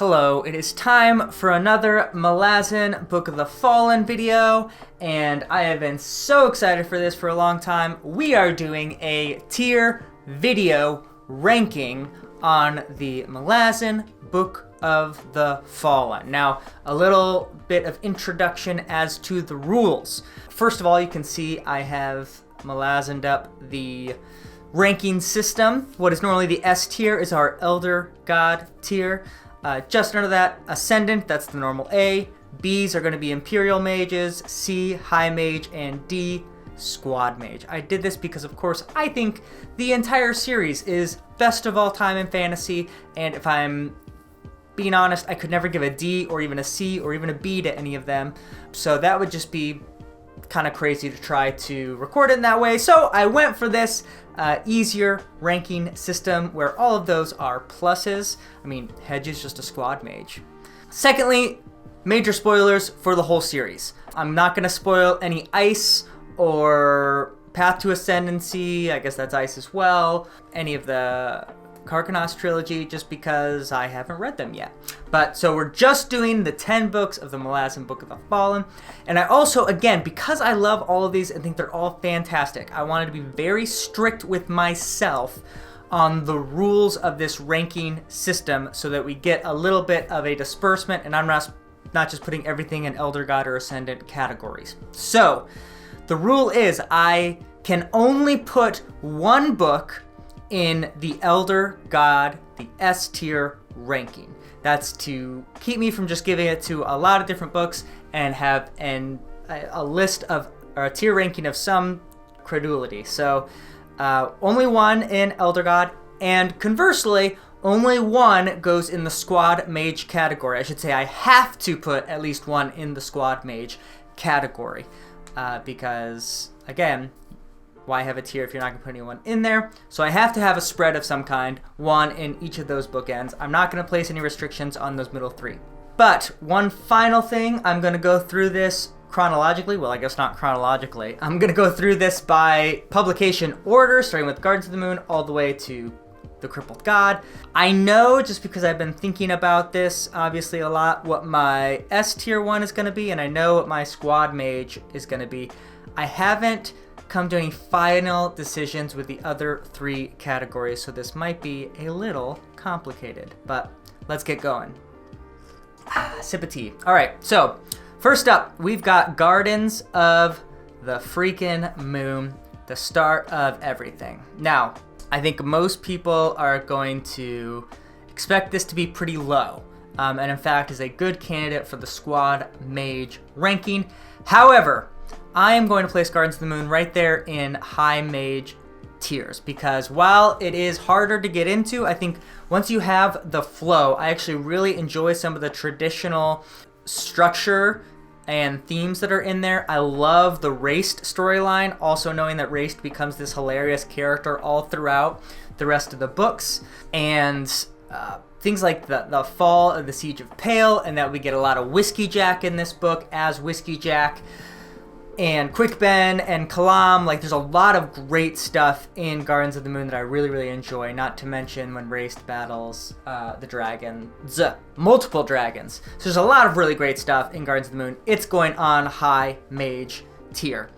Hello, it is time for another Malazan Book of the Fallen video, and I have been so excited for this for a long time. We are doing a tier video ranking on the Malazan Book of the Fallen. Now, a little bit of introduction as to the rules. First of all, you can see I have Malazaned up the ranking system. What is normally the S tier is our Elder God tier. Just under that, Ascendant, that's the normal A. B's are going to be Imperial Mages, C, High Mage, and D, Squad Mage. I did this because, of course, I think the entire series is best of all time in fantasy, and if I'm being honest, I could never give a D or even a C or even a B to any of them, so that would just be kind of crazy to try to record it in that way. So I went for this easier ranking system where all of those are pluses. I mean, Hedge is just a squad mage. Secondly, major spoilers for the whole series. I'm not going to spoil any Ice or Path to Ascendancy, I guess that's Ice as well, any of the Karkanos trilogy, just because I haven't read them yet. But so we're just doing the 10 books of the Malazan Book of the Fallen. And I also, again, because I love all of these and think they're all fantastic, I wanted to be very strict with myself on the rules of this ranking system so that we get a little bit of a disbursement and I'm not just putting everything in Elder God or Ascendant categories. So the rule is I can only put one book in the Elder God, the S tier ranking. That's to keep me from just giving it to a lot of different books and have a list of, or a tier ranking of some credulity. So only one in Elder God, and conversely, only one goes in the Squad Mage category. I should say I have to put at least one in the Squad Mage category because, again, why have a tier if you're not going to put anyone in there? So I have to have a spread of some kind, one in each of those bookends. I'm not going to place any restrictions on those middle three. But one final thing, I'm going to go through this chronologically. Well, I guess not chronologically. I'm going to go through this by publication order, starting with Gardens of the Moon all the way to the Crippled God. I know, just because I've been thinking about this obviously a lot, what my S tier one is going to be, and I know what my Squad Mage is going to be. I haven't come to any final decisions with the other three categories, so this might be a little complicated, but let's get going. Sip of tea. All right, so first up, we've got Gardens of the freaking Moon, the start of everything. Now, I think most people are going to expect this to be pretty low, and in fact is a good candidate for the Squad Mage ranking. However, I am going to place Gardens of the Moon right there in High Mage tiers because while it is harder to get into, I think once you have the flow, I actually really enjoy some of the traditional structure and themes that are in there. I love the Raced storyline, also knowing that Raced becomes this hilarious character all throughout the rest of the books, and things like the fall of the Siege of Pale, and that we get a lot of Whiskey Jack in this book as Whiskey Jack, and Quick Ben and Kalam. Like, there's a lot of great stuff in Gardens of the Moon that I really, really enjoy, not to mention when Raced battles the dragons, multiple dragons. So there's a lot of really great stuff in Gardens of the Moon. It's going on High Mage tier.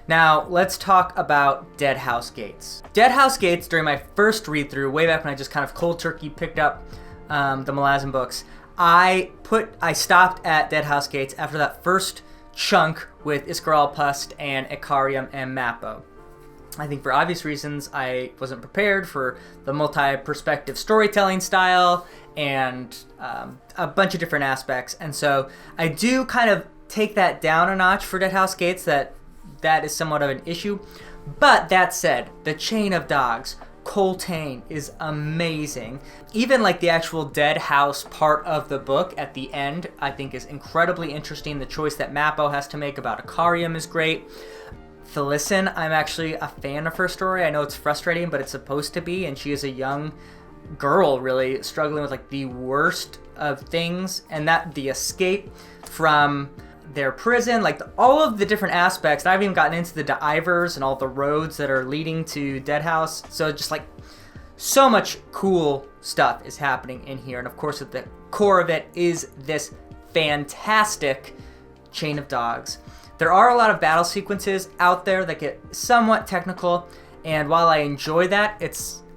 Now, let's talk about Deadhouse Gates. Deadhouse Gates, during my first read-through, way back when I just kind of cold turkey picked up the Malazan books, I stopped at Deadhouse Gates after that first chunk with Iskaral Pust and Ikariam and Mappo. I think for obvious reasons I wasn't prepared for the multi-perspective storytelling style and a bunch of different aspects, and so I do kind of take that down a notch for Deadhouse Gates. That is somewhat of an issue. But that said, the Chain of Dogs, Coltane is amazing. Even like the actual Deadhouse part of the book at the end, I think is incredibly interesting. The choice that Mappo has to make about Ikariam is great. Felicin, I'm actually a fan of her story. I know it's frustrating, but it's supposed to be, and she is a young girl really struggling with like the worst of things, and that the escape from their prison, like all of the different aspects. And I haven't even gotten into the Divers and all the roads that are leading to Deadhouse. So just like So much cool stuff is happening in here. And of course, at the core of it is this fantastic chain of dogs. There are a lot of battle sequences out there that get somewhat technical. And while I enjoy that,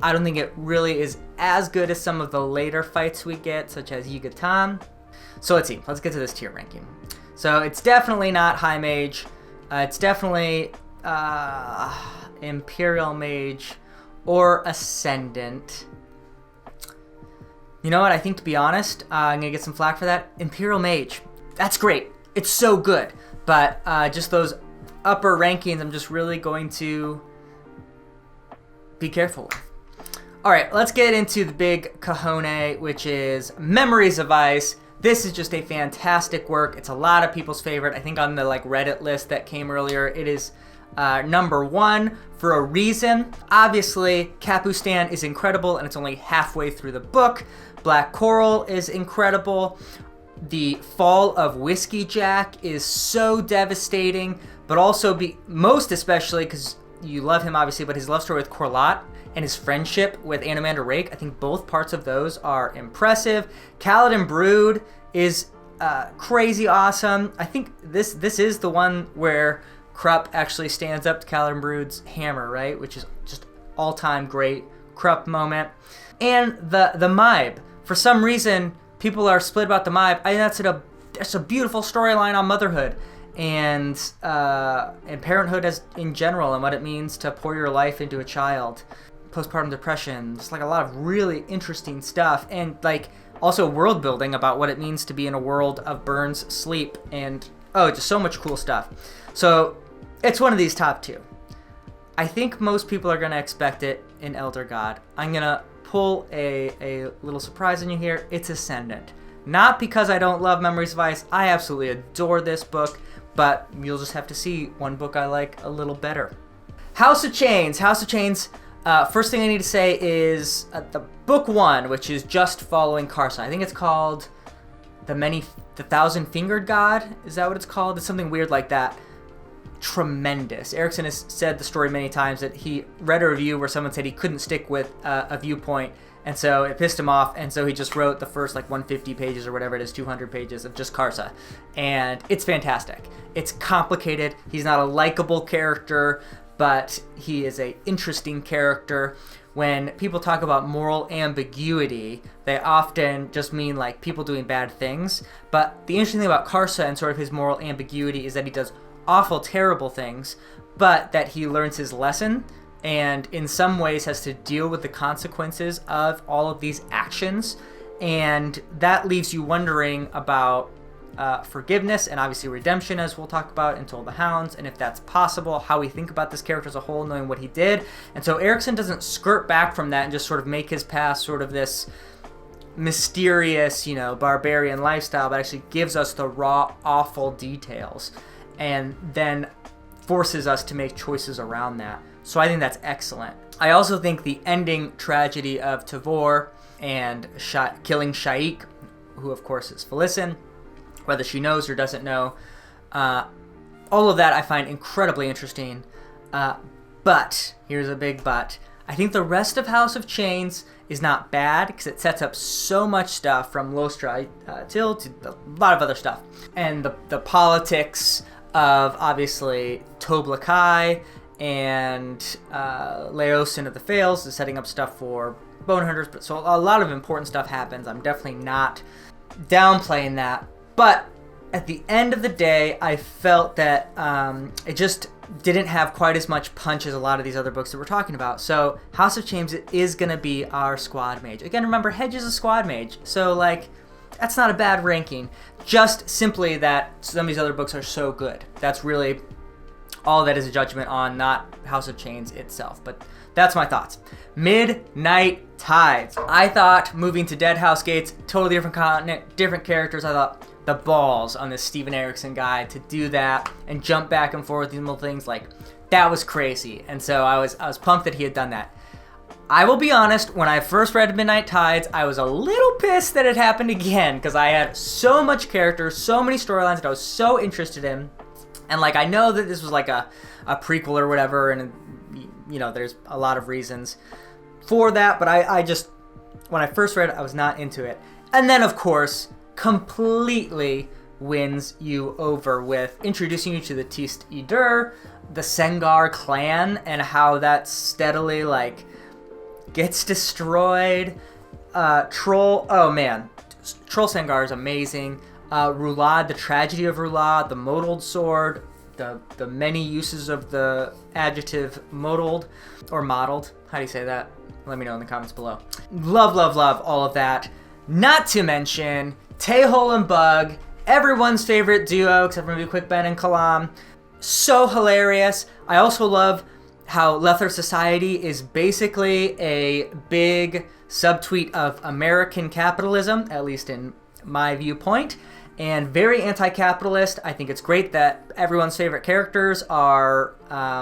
I don't think it really is as good as some of the later fights we get, such as Yigatan. So let's see. Let's get to this tier ranking. So it's definitely not High Mage. It's definitely Imperial Mage or Ascendant. You know what? I think, to be honest, I'm going to get some flack for that. Imperial Mage. That's great. It's so good. But just those upper rankings, I'm just really going to be careful with. All right, let's get into the big kahone, which is Memories of Ice. This is just a fantastic work. It's a lot of people's favorite. I think on the Reddit list that came earlier, it is number 1 for a reason. Obviously, Kapustan is incredible, and it's only halfway through the book. Black Coral is incredible. The fall of Whiskey Jack is so devastating, but also most especially because you love him, obviously, but his love story with Corlat and his friendship with Anomander Rake, I think both parts of those are impressive. Kaladin Brood is crazy awesome. I think this is the one where Krupp actually stands up to Kaladin Brood's hammer, right? Which is just all-time great Krupp moment. And the Maib. For some reason, people are split about the Maib. I think that's a beautiful storyline on motherhood and parenthood in general, and what it means to pour your life into a child. Postpartum depression, just a lot of really interesting stuff, and also world building about what it means to be in a world of Burns' sleep, and just so much cool stuff. So it's one of these top 2. I think most people are going to expect it in Elder God. I'm going to pull a little surprise on you here. It's Ascendant. Not because I don't love Memories of Ice. I absolutely adore this book, but you'll just have to see one book I like a little better. House of Chains. First thing I need to say is the book 1, which is just following Karsa. I think it's called The Thousand Fingered God. Is that what it's called? It's something weird like that. Tremendous. Erikson has said the story many times that he read a review where someone said he couldn't stick with a viewpoint, and so it pissed him off, and so he just wrote the first 150 pages or whatever it is, 200 pages of just Karsa. And it's fantastic. It's complicated. He's not a likable character, but he is an interesting character. When people talk about moral ambiguity, they often just mean people doing bad things. But the interesting thing about Karsa and sort of his moral ambiguity is that he does awful, terrible things, but that he learns his lesson and in some ways has to deal with the consequences of all of these actions. And that leaves you wondering about forgiveness and obviously redemption, as we'll talk about in Told the Hounds, and if that's possible, how we think about this character as a whole, knowing what he did. And so Erikson doesn't skirt back from that and just sort of make his past sort of this mysterious, barbarian lifestyle, but actually gives us the raw, awful details and then forces us to make choices around that. So I think that's excellent. I also think the ending tragedy of Tavor and killing Shaik, who of course is Felicin, whether she knows or doesn't know, all of that I find incredibly interesting. But, here's a big but, I think the rest of House of Chains is not bad because it sets up so much stuff from Lostra Till to a lot of other stuff. And the politics of, obviously, Toblakai and Laosin of the Fails is setting up stuff for Bonehunters. But so a lot of important stuff happens. I'm definitely not downplaying that. But at the end of the day, I felt that it just didn't have quite as much punch as a lot of these other books that we're talking about. So House of Chains is going to be our squad mage. Again, remember, Hedge is a squad mage. So, that's not a bad ranking. Just simply that some of these other books are so good. That's really all that is a judgment on, not House of Chains itself. But that's my thoughts. Midnight Tides. I thought moving to Deadhouse Gates, totally different continent, different characters. I thought the balls on this Steven Erikson guy to do that and jump back and forth these little things, that was crazy. And so I was pumped that he had done that. I will be honest, when I first read Midnight Tides, I was a little pissed that it happened again because I had so much character, so many storylines that I was so interested in. And I know that this was a prequel or whatever, and there's a lot of reasons for that, but I just, when I first read it, I was not into it. And then, of course, completely wins you over with introducing you to the Tist Idur, the Sengar clan, and how that steadily, like, gets destroyed. Troll, oh man, Troll Sengar is amazing. Rulad, the tragedy of Rulad, the mottled sword, the many uses of the adjective mottled, or mottled, how do you say that? Let me know in the comments below. Love, love, love all of that. Not to mention Tehol and Bug, everyone's favorite duo, except for maybe Quick Ben and Kalam. So hilarious. I also love how Lether Society is basically a big subtweet of American capitalism, at least in my viewpoint, and very anti-capitalist. I think it's great that everyone's favorite characters are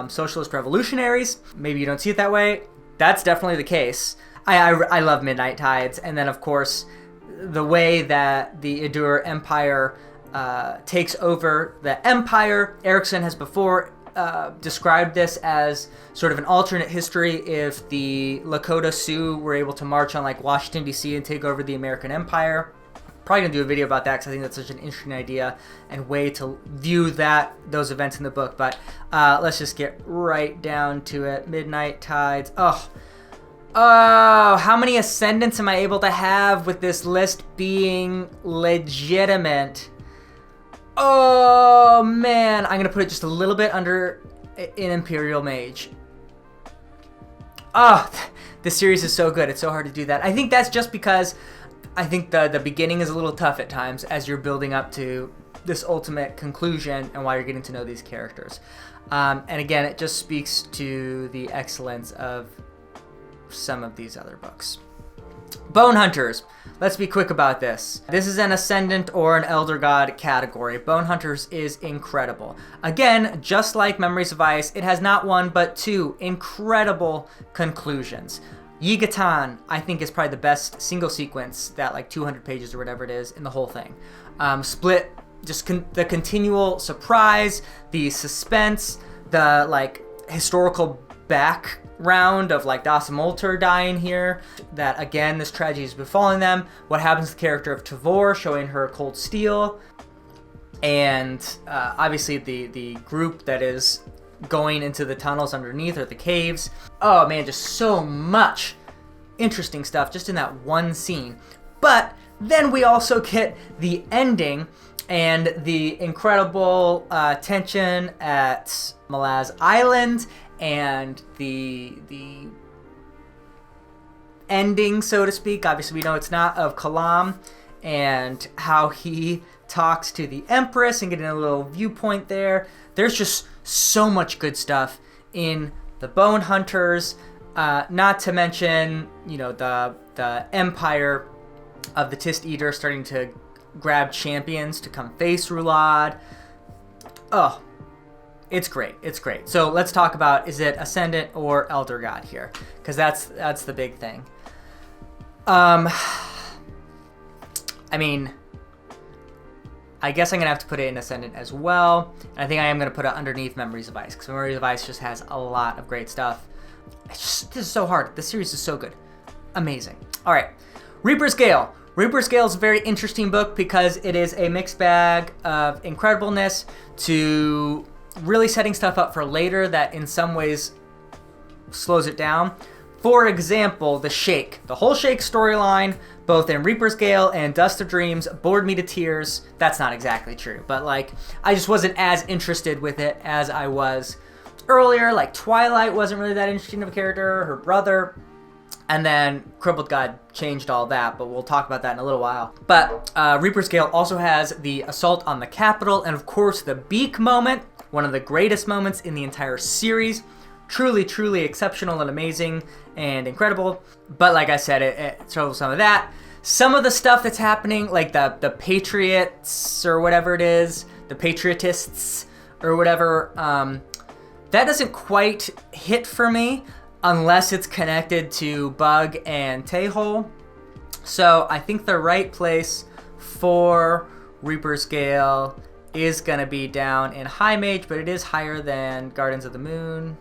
socialist revolutionaries. Maybe you don't see it that way. That's definitely the case. I love Midnight Tides, and then of course the way that the Idur Empire takes over the Empire. Erikson has before described this as sort of an alternate history if the Lakota Sioux were able to march on like Washington DC and take over the American Empire. Probably gonna do a video about that because I think that's such an interesting idea and way to view those events in the book. But let's just get right down to it. Midnight Tides. Oh, how many ascendants am I able to have with this list being legitimate? Oh man, I'm gonna put it just a little bit under an Imperial Mage. Oh, this series is so good. It's so hard to do that. I think that's just because I think the beginning is a little tough at times as you're building up to this ultimate conclusion and while you're getting to know these characters. And again, it just speaks to the excellence of some of these other books. Bonehunters. Let's be quick about this. This is an Ascendant or an Elder God category. Bonehunters is incredible. Again, just like Memories of Ice, it has not one but two incredible conclusions. Yigatan, I think, is probably the best single sequence, that like 200 pages or whatever it is in the whole thing. Split, just the continual surprise, the suspense, the like historical background of like Dasamolter dying here, that again this tragedy is befalling them, what happens to the character of Tavor, showing her cold steel, and obviously the group that is going into the tunnels underneath or the caves. Oh man, just so much interesting stuff just in that one scene. But then we also get the ending and the incredible tension at Malaz Island, and the ending, so to speak. Obviously we know it's not, of Kalam, and how he talks to the Empress and getting a little viewpoint there. There's just so much good stuff in the Bonehunters, not to mention, you know, the Empire of the Tist Eater starting to grab champions to come face Rulad. Oh, it's great. It's great. So let's talk about, is it Ascendant or Elder God here? Because that's the big thing. I mean, I guess I'm going to have to put it in Ascendant as well. And I think I am going to put it underneath Memories of Ice, because Memories of Ice just has a lot of great stuff. This is so hard. This series is so good. Amazing. All right. Reaper's Gale. Reaper's Gale is a very interesting book because it is a mixed bag of incredibleness to really setting stuff up for later that in some ways slows it down. For example, the Shake. The whole Shake storyline, both in Reaper's Gale and Dust of Dreams, bored me to tears. That's not exactly true, but like, I just wasn't as interested with it as I was earlier. Like, Twilight wasn't really that interesting of a character, her brother, and then Crippled God changed all that, but we'll talk about that in a little while. But Reaper's Gale also has the assault on the Capitol, and of course the Beak moment, one of the greatest moments in the entire series. Truly, truly exceptional and amazing and incredible. But like I said, it shows some of that. Some of the stuff that's happening, like the Patriots or whatever it is, the Patriotists or whatever, that doesn't quite hit for me unless it's connected to Bug and Tehol. So I think the right place for Reaper's Gale is going to be down in High Mage, but it is higher than Gardens of the Moon,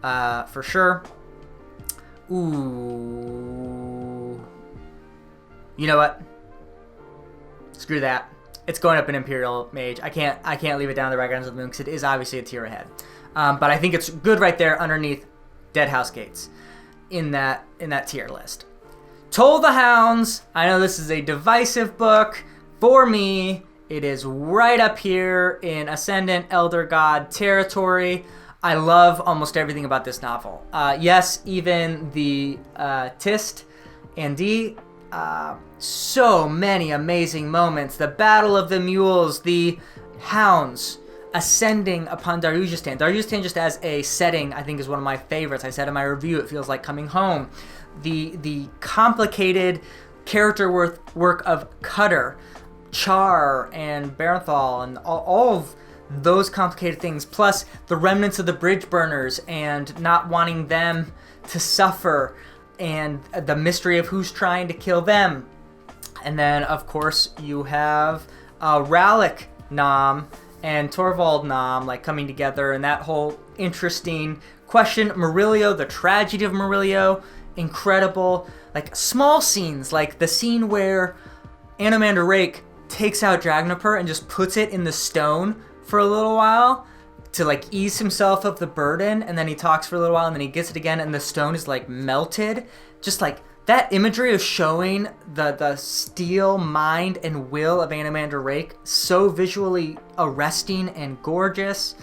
for sure. Ooh. You know what? Screw that. It's going up in Imperial Mage. I can't leave it down the Guardians of the Moon because it is obviously a tier ahead. But I think it's good right there underneath Deadhouse Gates in that tier list. Toll the Hounds. I know this is a divisive book. For me, it is right up here in Ascendant Elder God territory. I love almost everything about this novel. Yes, even the Tist and D. So many amazing moments. The Battle of the Mules, the Hounds ascending upon Darujhistan. Darujhistan just as a setting, I think, is one of my favorites. I said in my review, it feels like coming home. The complicated character work of Cutter, Char, and Barenthal, and all of those complicated things, plus the remnants of the bridge burners and not wanting them to suffer, and the mystery of who's trying to kill them. And then, of course, you have Rallick Nom and Torvald Nom like coming together, and that whole interesting question. Murillo, the tragedy of Murillo, incredible. Like small scenes, like the scene where Anomander Rake takes out Dragnapur and just puts it in the stone for a little while to like ease himself of the burden, and then he talks for a little while, and then he gets it again, and the stone is like melted. Just like that imagery of showing the steel mind and will of Anomander Rake, so visually arresting and gorgeous.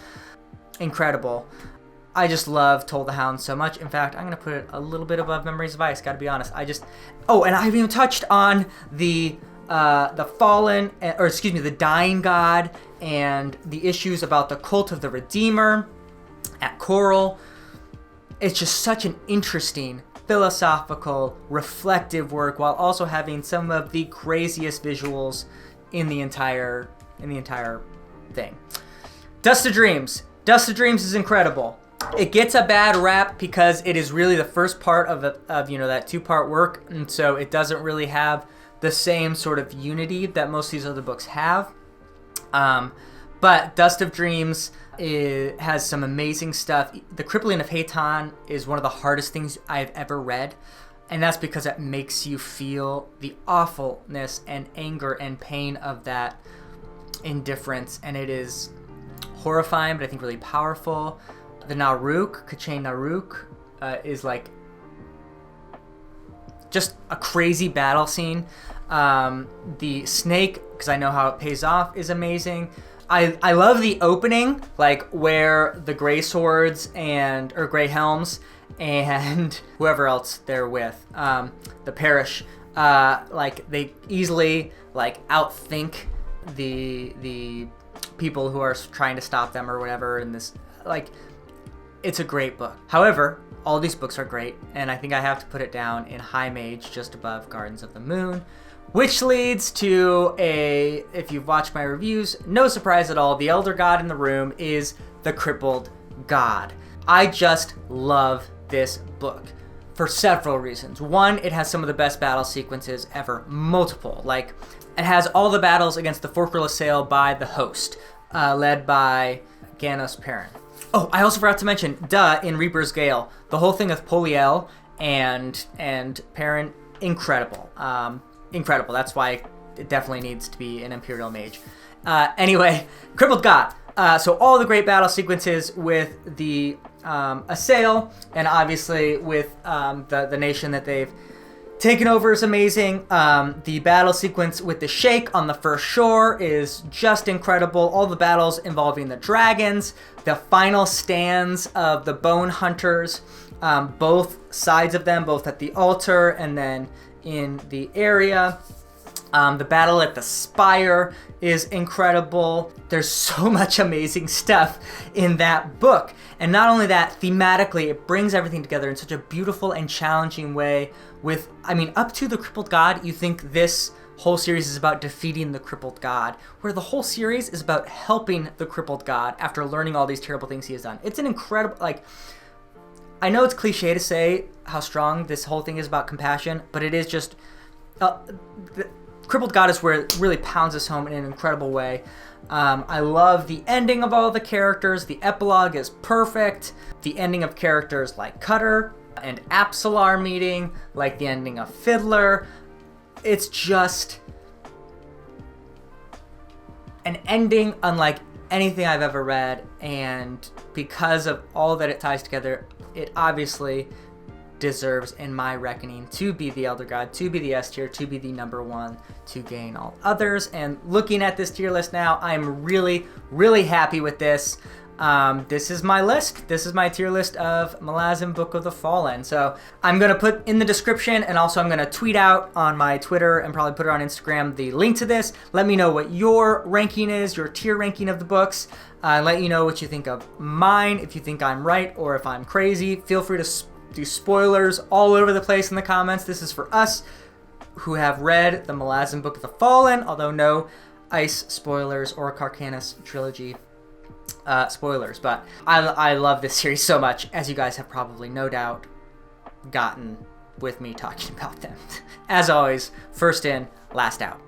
Incredible. I just love Toll the Hound so much. In fact, I'm going to put it a little bit above Memories of Ice, gotta be honest. Oh, and I haven't even touched on the fallen, or excuse me, the dying god, and the issues about the cult of the Redeemer at Coral. It's just such an interesting, philosophical, reflective work, while also having some of the craziest visuals in the entire thing. Dust of Dreams. Dust of Dreams is incredible. It gets a bad rap because it is really the first part of that 2-part work, and so it doesn't really have the same sort of unity that most of these other books have. But Dust of Dreams has some amazing stuff. The Crippling of Haton is one of the hardest things I've ever read, and that's because it makes you feel the awfulness and anger and pain of that indifference, and it is horrifying, but I think really powerful. The Naruk, Kachain Naruk, is like just a crazy battle scene. The snake, because I know how it pays off, is amazing. I love the opening, like where the Grey Swords or Grey Helms and whoever else they're with, the Parish, like they easily like outthink the people who are trying to stop them or whatever. And this, like, it's a great book. However, all these books are great, and I think I have to put it down in High Mage, just above Gardens of the Moon, which leads to if you've watched my reviews, no surprise at all, the Elder God in the room is the Crippled God. I just love this book for several reasons. One, it has some of the best battle sequences ever, multiple. Like, it has all the battles against the Forkerless Sail by the Host, led by Ganos Perrin. Oh, I also forgot to mention, in Reaper's Gale, the whole thing with Poliel and Perrin, incredible. Incredible. That's why it definitely needs to be an Imperial Mage. Anyway, Crippled God. So all the great battle sequences with the Assail, and obviously with the nation that they've taken over is amazing. The battle sequence with the Sheikh on the first shore is just incredible. All the battles involving the dragons, the final stands of the Bonehunters, both sides of them, both at the altar and then in the area. The battle at the Spire is incredible. There's so much amazing stuff in that book. And not only that, thematically, it brings everything together in such a beautiful and challenging way with, up to the Crippled God, you think this whole series is about defeating the Crippled God, where the whole series is about helping the Crippled God after learning all these terrible things he has done. It's an incredible, I know it's cliche to say how strong this whole thing is about compassion, but it is just, the Crippled God is where it really pounds us home in an incredible way. I love the ending of all the characters. The epilogue is perfect. The ending of characters like Cutter and Apsalar meeting, like the ending of Fiddler. It's just an ending unlike anything I've ever read, and because of all that it ties together, it obviously deserves, in my reckoning, to be the Elder God, to be the S tier, to be the number one, to gain all others. And looking at this tier list now, I'm really, really happy with this. This is my list. This is my tier list of Malazan Book of the Fallen. So I'm going to put in the description, and also I'm going to tweet out on my Twitter and probably put it on Instagram the link to this. Let me know what your ranking is, your tier ranking of the books. Let you know what you think of mine, if you think I'm right or if I'm crazy. Feel free to do spoilers all over the place in the comments. This is for us who have read the Malazan Book of the Fallen, although no Ice spoilers or Carcanus trilogy spoilers. But I love this series so much, as you guys have probably no doubt gotten with me talking about them. As always, first in, last out.